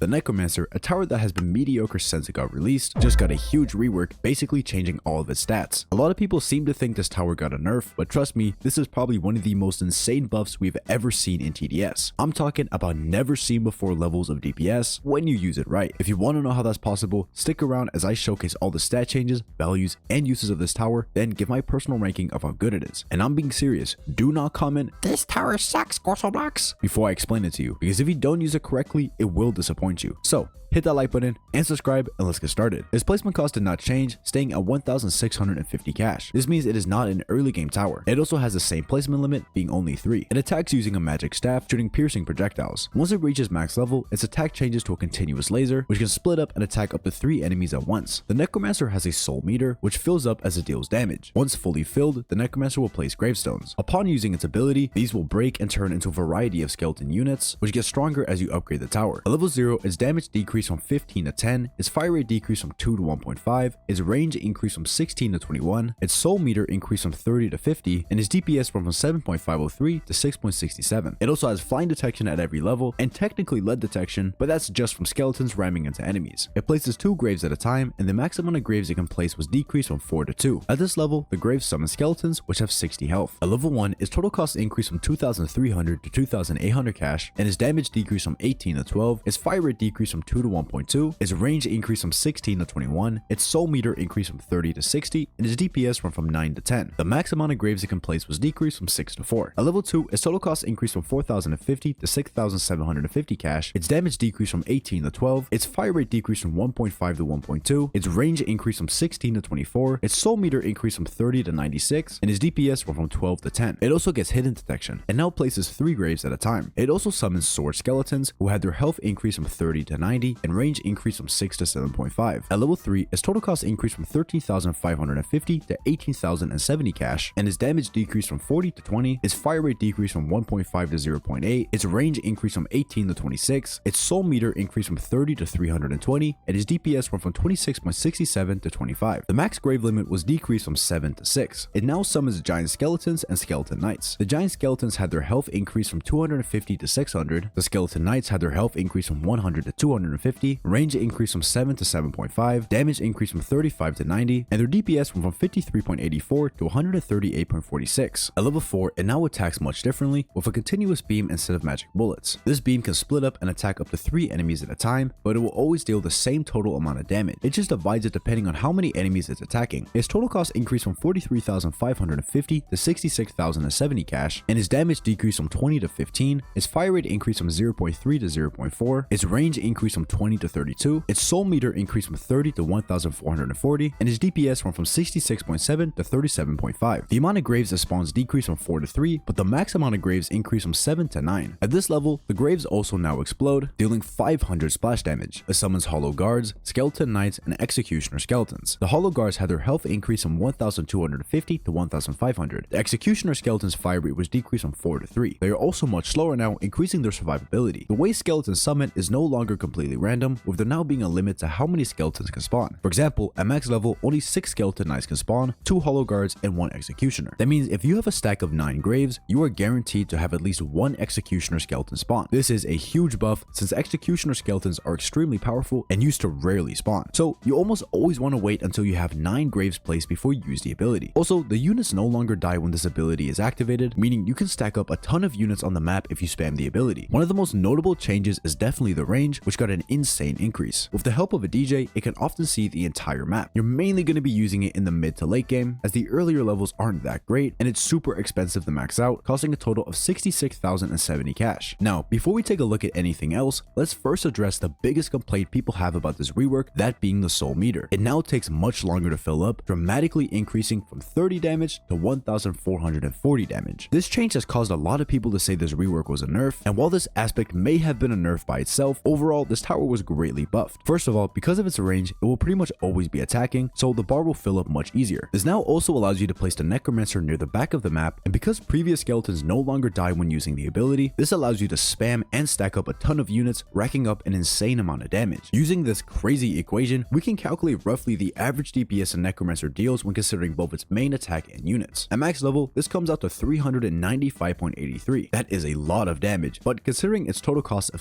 The Necromancer, a tower that has been mediocre since it got released, just got a huge rework, basically changing all of its stats. A lot of people seem to think this tower got a nerf, but trust me, this is probably one of the most insane buffs we've ever seen in TDS. I'm talking about never seen before levels of DPS when you use it right. If you want to know how that's possible, stick around as I showcase all the stat changes, values, and uses of this tower, then give my personal ranking of how good it is. And I'm being serious, do not comment, "This tower sucks, CORSO blocks," before I explain it to you, because if you don't use it correctly, it will disappoint you. So hit that like button and subscribe, and let's get started. Its placement cost did not change, staying at 1,650 cash. This means it is not an early game tower. It also has the same placement limit, being only 3. It attacks using a magic staff, shooting piercing projectiles. Once it reaches max level, its attack changes to a continuous laser, which can split up and attack up to 3 enemies at once. The Necromancer has a soul meter, which fills up as it deals damage. Once fully filled, the Necromancer will place gravestones. Upon using its ability, these will break and turn into a variety of skeleton units, which get stronger as you upgrade the tower. At level 0, its damage decreased from 15 to 10, its fire rate decreased from 2 to 1.5, its range increased from 16 to 21, its soul meter increased from 30 to 50, and its DPS went from 7.503 to 6.67. It also has flying detection at every level, and technically lead detection, but that's just from skeletons ramming into enemies. It places 2 graves at a time, and the max amount of graves it can place was decreased from 4 to 2. At this level, the graves summon skeletons, which have 60 health. At level 1, its total cost increased from 2,300 to 2,800 cash, and its damage decreased from 18 to 12, its fire rate decreased from 2 to 1.2, its range increased from 16 to 21, its soul meter increased from 30 to 60, and its DPS went from 9 to 10. The max amount of graves it can place was decreased from 6 to 4. At level 2, its total cost increased from 4,050 to 6,750 cash, its damage decreased from 18 to 12, its fire rate decreased from 1.5 to 1.2, its range increased from 16 to 24, its soul meter increased from 30 to 96, and its DPS went from 12 to 10. It also gets hidden detection, and now places 3 graves at a time. It also summons sword skeletons, who had their health increase from 30 to 90, and range increased from 6 to 7.5. At level 3, its total cost increased from 13,550 to 18,070 cash, and its damage decreased from 40 to 20, its fire rate decreased from 1.5 to 0.8, its range increased from 18 to 26, its soul meter increased from 30 to 320, and its DPS went from 26.67 to 25. The max grave limit was decreased from 7 to 6. It now summons giant skeletons and skeleton knights. The giant skeletons had their health increased from 250 to 600, the skeleton knights had their health increased from 100 to 250, range increased from 7 to 7.5, damage increased from 35 to 90, and their DPS went from 53.84 to 138.46. At level 4, it now attacks much differently, with a continuous beam instead of magic bullets. This beam can split up and attack up to 3 enemies at a time, but it will always deal the same total amount of damage. It just divides it depending on how many enemies it's attacking. Its total cost increased from 43,550 to 66,070 cash, and its damage decreased from 20 to 15, its fire rate increased from 0.3 to 0.4, its range increased from 20 to 32, its soul meter increased from 30 to 1,440, and its DPS went from 66.7 to 37.5. The amount of graves it spawns decreased from 4 to 3, but the max amount of graves increased from 7 to 9. At this level, the graves also now explode, dealing 500 splash damage. It summons hollow guards, skeleton knights, and executioner skeletons. The hollow guards had their health increase from 1,250 to 1,500. The executioner skeleton's fire rate was decreased from 4 to 3. They are also much slower now, increasing their survivability. The way skeletons summon is no longer completely random, with there now being a limit to how many skeletons can spawn. For example, at max level, only 6 skeleton knights can spawn, 2 hollow guards, and 1 executioner. That means if you have a stack of 9 graves, you are guaranteed to have at least 1 executioner skeleton spawn. This is a huge buff, since executioner skeletons are extremely powerful and used to rarely spawn. So you almost always want to wait until you have 9 graves placed before you use the ability. Also, the units no longer die when this ability is activated, meaning you can stack up a ton of units on the map if you spam the ability. One of the most notable changes is definitely the range, which got an insane increase. With the help of a DJ, it can often see the entire map. You're mainly going to be using it in the mid to late game, as the earlier levels aren't that great, and it's super expensive to max out, costing a total of 66,070 cash. Now, before we take a look at anything else, let's first address the biggest complaint people have about this rework, that being the soul meter. It now takes much longer to fill up, dramatically increasing from 30 damage to 1,440 damage. This change has caused a lot of people to say this rework was a nerf, and while this aspect may have been a nerf by itself, overall this tower was greatly buffed. First of all, because of its range, it will pretty much always be attacking, so the bar will fill up much easier. This now also allows you to place the Necromancer near the back of the map, and because previous skeletons no longer die when using the ability, this allows you to spam and stack up a ton of units, racking up an insane amount of damage. Using this crazy equation, we can calculate roughly the average DPS a Necromancer deals when considering both its main attack and units. At max level, this comes out to 395.83. That is a lot of damage, but considering its total cost of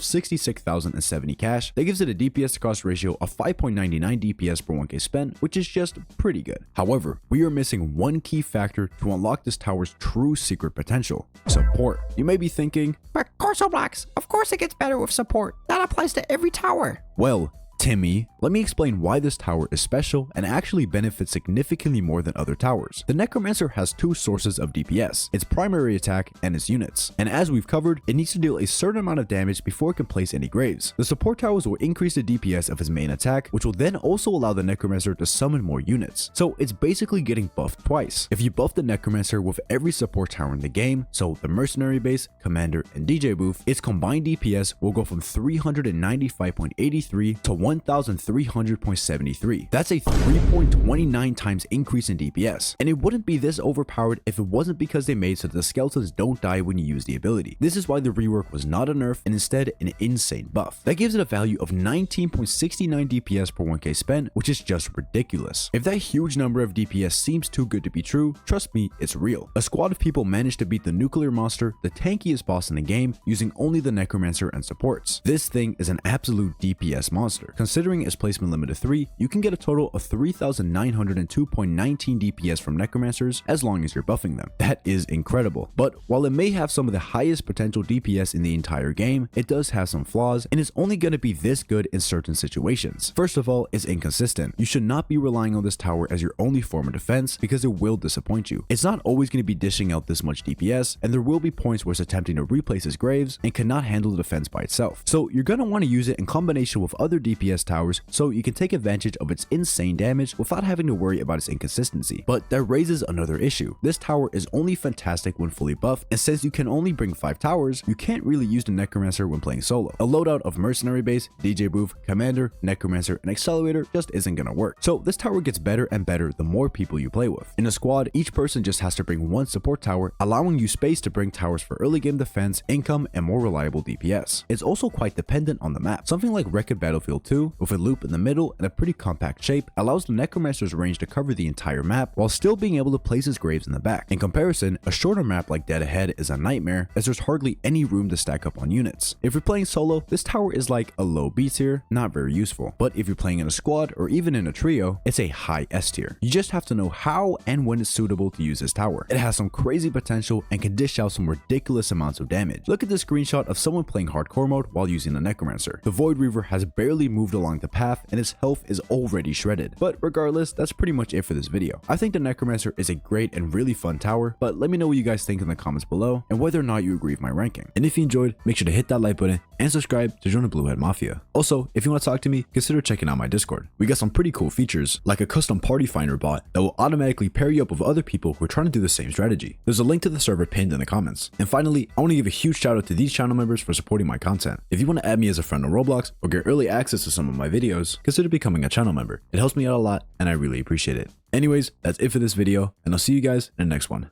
1,070 cash. That gives it a DPS to cost ratio of 5.99 DPS per 1k spent, which is just pretty good. However, we are missing one key factor to unlock this tower's true secret potential: support. You may be thinking, but CORSO blocks, of course it gets better with support. That applies to every tower. well, Timmy, let me explain why this tower is special and actually benefits significantly more than other towers. The Necromancer has two sources of DPS, its primary attack and its units. And as we've covered, it needs to deal a certain amount of damage before it can place any graves. The support towers will increase the DPS of his main attack, which will then also allow the Necromancer to summon more units. So it's basically getting buffed twice. If you buff the Necromancer with every support tower in the game, so the Mercenary Base, Commander, and DJ booth, its combined DPS will go from 395.83 to 1,300.73. That's a 3.29 times increase in DPS. And it wouldn't be this overpowered if it wasn't because they made so that the skeletons don't die when you use the ability. This is why the rework was not a nerf and instead an insane buff. That gives it a value of 19.69 DPS per 1k spent, which is just ridiculous. If that huge number of DPS seems too good to be true, trust me, it's real. A squad of people managed to beat the nuclear monster, the tankiest boss in the game, using only the Necromancer and supports. This thing is an absolute DPS monster. Considering its placement limit of 3, you can get a total of 3,902.19 DPS from Necromancers as long as you're buffing them. That is incredible. But while it may have some of the highest potential DPS in the entire game, it does have some flaws and is only going to be this good in certain situations. First of all, it's inconsistent. You should not be relying on this tower as your only form of defense because it will disappoint you. It's not always going to be dishing out this much DPS, and there will be points where it's attempting to replace its graves and cannot handle the defense by itself. So you're going to want to use it in combination with other DPS towers so you can take advantage of its insane damage without having to worry about its inconsistency. But that raises another issue. This tower is only fantastic when fully buffed, and since you can only bring 5 towers, you can't really use the Necromancer when playing solo. A loadout of Mercenary Base, DJ booth, Commander, Necromancer, and Accelerator just isn't gonna work. So this tower gets better and better the more people you play with. In a squad, each person just has to bring one support tower, allowing you space to bring towers for early game defense, income, and more reliable DPS. It's also quite dependent on the map. Something like Wrecked Battlefield 2, with a loop in the middle and a pretty compact shape, allows the Necromancer's range to cover the entire map while still being able to place his graves in the back. In comparison, a shorter map like Dead Ahead is a nightmare as there's hardly any room to stack up on units. If you're playing solo, this tower is like a low B tier, not very useful. But if you're playing in a squad or even in a trio, it's a high S tier. You just have to know how and when it's suitable to use this tower. It has some crazy potential and can dish out some ridiculous amounts of damage. Look at this screenshot of someone playing hardcore mode while using the Necromancer. The Void Reaver has barely moved along the path and its health is already shredded. But regardless, that's pretty much it for this video. I think the Necromancer is a great and really fun tower, but let me know what you guys think in the comments below and whether or not you agree with my ranking. And if you enjoyed, make sure to hit that like button and subscribe to join the Blue Head Mafia. Also, if you want to talk to me, consider checking out my Discord. We got some pretty cool features, like a custom party finder bot that will automatically pair you up with other people who are trying to do the same strategy. There's a link to the server pinned in the comments. And finally, I want to give a huge shout out to these channel members for supporting my content. If you want to add me as a friend on Roblox or get early access to some of my videos, consider becoming a channel member. It helps me out a lot and I really appreciate it. Anyways, that's it for this video, and I'll see you guys in the next one.